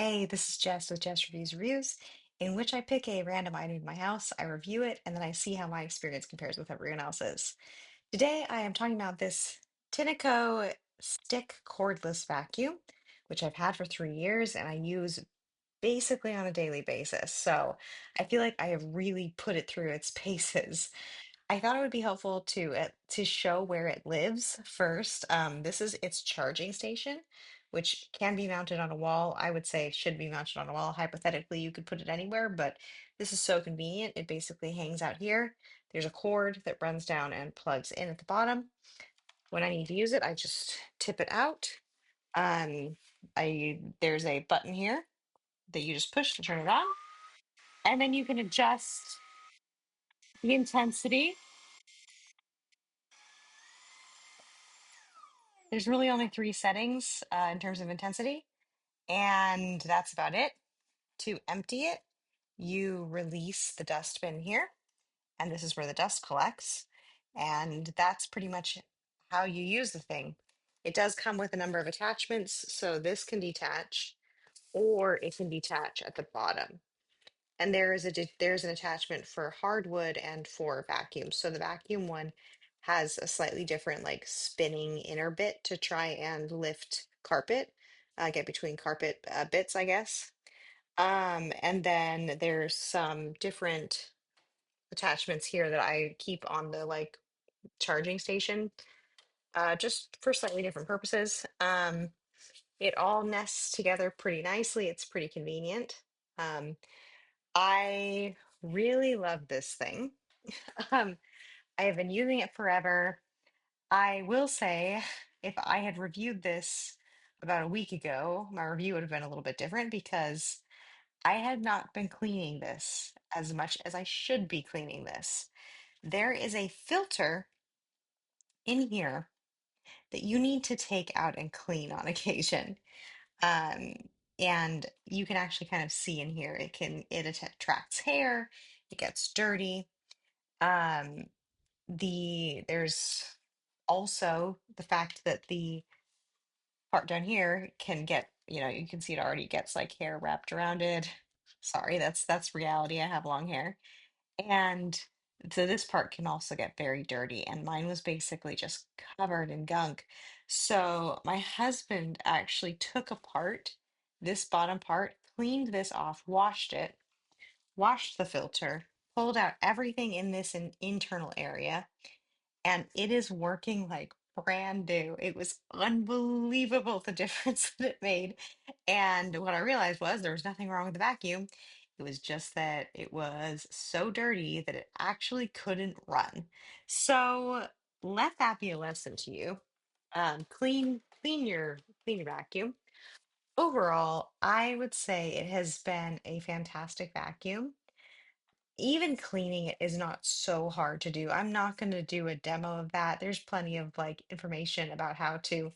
Hey, this is Jess with Jess Reviews Reviews, in which I pick a random item in my house, I review it, and then I see how my experience compares with everyone else's. Today, I am talking about this Tineco stick cordless vacuum, which I've had for 3 years and I use basically on a daily basis. So I feel like I have really put it through its paces. I thought it would be helpful to show where it lives first. This is its charging station, which can be mounted on a wall. I would say it should be mounted on a wall. Hypothetically, you could put it anywhere, but this is so convenient. It basically hangs out here. There's a cord that runs down and plugs in at the bottom. When I need to use it, I just tip it out. There's a button here that you just push to turn it on, and then you can adjust the intensity. There's really only three settings in terms of intensity, and that's about it. To empty it, you release the dustbin here, and this is where the dust collects. And that's pretty much how you use the thing. It does come with a number of attachments, so this can detach, or it can detach at the bottom. And there's an attachment for hardwood and for vacuum. So the vacuum one has a slightly different like spinning inner bit to try and lift carpet, get between carpet bits, I guess. And then there's some different attachments here that I keep on the like charging station, just for slightly different purposes. It all nests together pretty nicely. It's pretty convenient. Um, I really love this thing. Um, I have been using it forever. I will say, if I had reviewed this about a week ago, my review would have been a little bit different because I had not been cleaning this as much as I should be cleaning this. There is a filter in here that you need to take out and clean on occasion. Um, and you can actually kind of see in here, it attracts hair, it gets dirty. Um, there's also the fact that the part down here can get, you can see it already gets like hair wrapped around it. Sorry, that's reality. I have long hair. And so this part can also get very dirty, and mine was basically just covered in gunk. So my husband actually took apart this bottom part, cleaned this off, washed it, washed the filter, pulled out everything in this internal area, and it is working like brand new. It was unbelievable the difference that it made. And what I realized was there was nothing wrong with the vacuum. It was just that it was so dirty that it actually couldn't run. So let that be a lesson to you. Clean your vacuum. Overall, I would say it has been a fantastic vacuum. Even cleaning it is not so hard to do. I'm not going to do a demo of that. There's plenty of like information about how to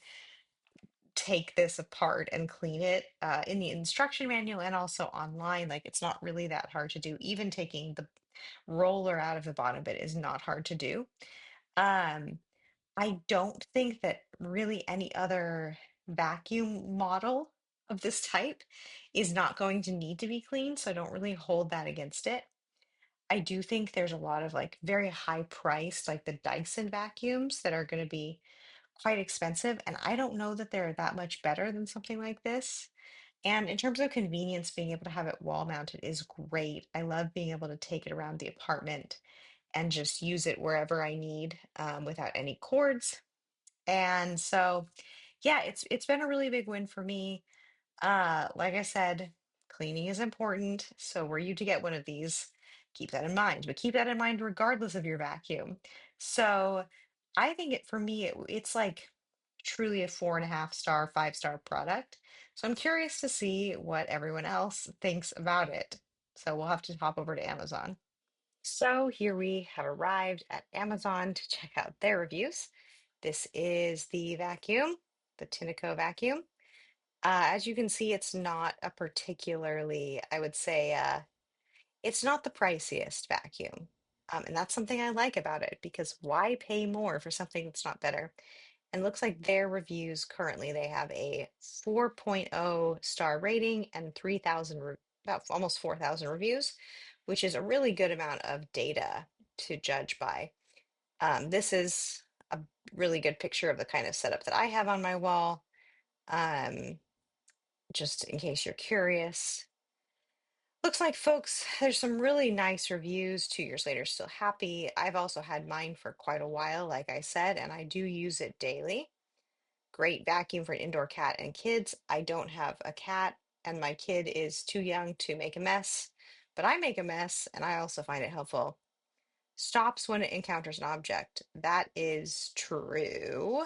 take this apart and clean it in the instruction manual and also online. Like it's not really that hard to do. Even taking the roller out of the bottom bit is not hard to do. Um, I don't think that really any other vacuum model of this type is not going to need to be cleaned, so I don't really hold that against it. I do think there's a lot of like very high priced, like the Dyson vacuums that are going to be quite expensive. And I don't know that they're that much better than something like this. And in terms of convenience, being able to have it wall mounted is great. I love being able to take it around the apartment and just use it wherever I need without any cords. And so, yeah, it's been a really big win for me. Like I said, cleaning is important. So were you to get one of these, keep that in mind. But keep that in mind regardless of your vacuum. So I think for me, it's like truly a 4.5 star, 5 star product. So I'm curious to see what everyone else thinks about it. So we'll have to hop over to Amazon. So here we have arrived at Amazon to check out their reviews. This is the vacuum, the Tineco vacuum. As you can see, it's not a particularly, I would say, it's not the priciest vacuum. And that's something I like about it because why pay more for something that's not better? And looks like their reviews currently they have a 4.0 star rating and 3,000 about almost 4,000 reviews, which is a really good amount of data to judge by. This is a really good picture of the kind of setup that I have on my wall. Um, just in case you're curious. Looks like folks, there's some really nice reviews. 2 years later, still happy. I've also had mine for quite a while, like I said, and I do use it daily. Great vacuum for an indoor cat and kids. I don't have a cat, and my kid is too young to make a mess, but I make a mess, and I also find it helpful. Stops when it encounters an object. That is true,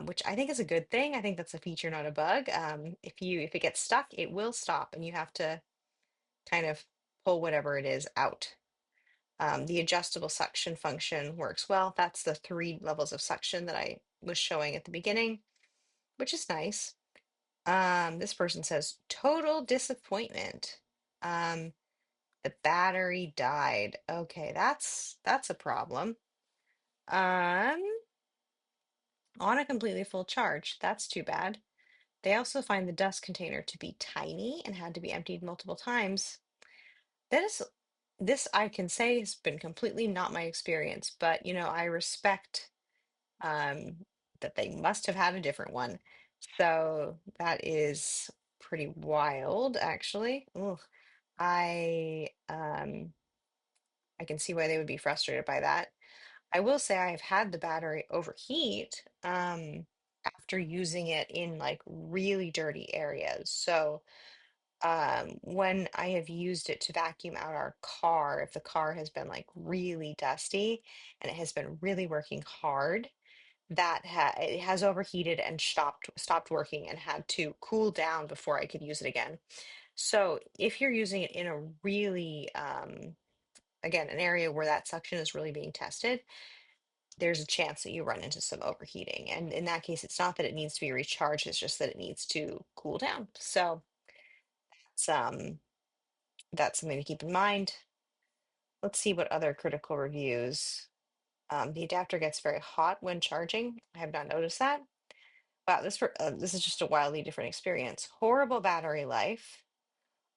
which I think is a good thing. I think that's a feature, not a bug. If it gets stuck, it will stop, and you have to kind of pull whatever it is out. The adjustable suction function works well. That's the 3 levels of suction that I was showing at the beginning, which is nice. This person says total disappointment. Um, the battery died. Okay, that's a problem. Um, on a completely full charge. That's too bad. They also find the dust container to be tiny and had to be emptied multiple times. That is, this I can say has been completely not my experience, but I respect um, that they must have had a different one. So that is pretty wild, actually. Ugh. I I can see why they would be frustrated by that. I will say I've had the battery overheat after using it in like really dirty areas. So when I have used it to vacuum out our car, if the car has been like really dusty and it has been really working hard, it has overheated and stopped working and had to cool down before I could use it again. So if you're using it in a really again, an area where that suction is really being tested, there's a chance that you run into some overheating. And in that case, it's not that it needs to be recharged, it's just that it needs to cool down. So it's, that's something to keep in mind. Let's see what other critical reviews. The adapter gets very hot when charging. I have not noticed that. Wow, this is just a wildly different experience. Horrible battery life.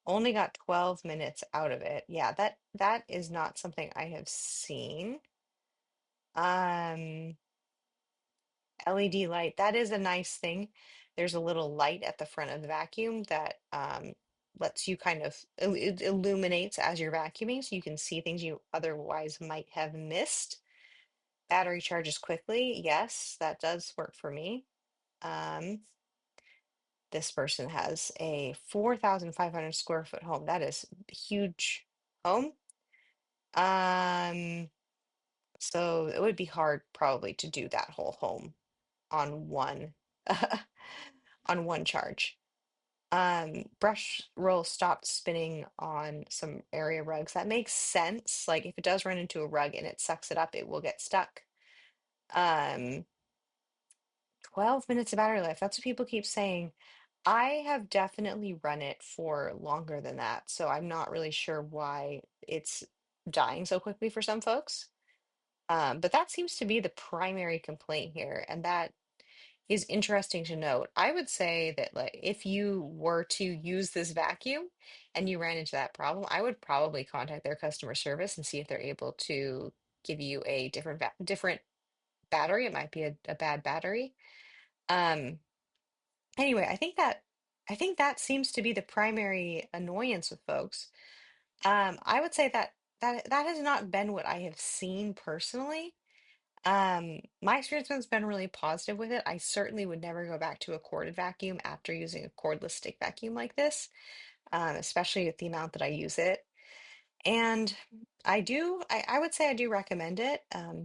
Only got 12 minutes out of it. Yeah, that is not something I have seen. Um, LED light, that is a nice thing. There's a little light at the front of the vacuum that lets you kind of, it illuminates as you're vacuuming so you can see things you otherwise might have missed. Battery charges quickly. Yes, that does work for me. Um, this person has a 4,500 square foot home. That is a huge home. Um, so it would be hard probably to do that whole home on one on one charge. Brush roll stopped spinning on some area rugs. That makes sense. Like if it does run into a rug and it sucks it up, it will get stuck. Um, 12 minutes of battery life. That's what people keep saying. I have definitely run it for longer than that, so I'm not really sure why it's dying so quickly for some folks. But that seems to be the primary complaint here, and that is interesting to note. I would say that like if you were to use this vacuum and you ran into that problem, I would probably contact their customer service and see if they're able to give you a different battery. It might be a bad battery. Um, anyway, I think that seems to be the primary annoyance with folks. I would say that has not been what I have seen personally. My experience has been really positive with it. I certainly would never go back to a corded vacuum after using a cordless stick vacuum like this, especially with the amount that I use it. And I would say I do recommend it.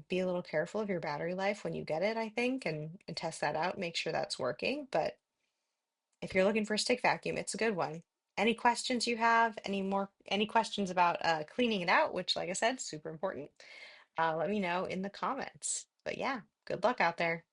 Be a little careful of your battery life when you get it, I think, and test that out, make sure that's working. But if you're looking for a stick vacuum, it's a good one. Any questions you have, any questions about cleaning it out, which, like I said, super important, let me know in the comments. But yeah, good luck out there.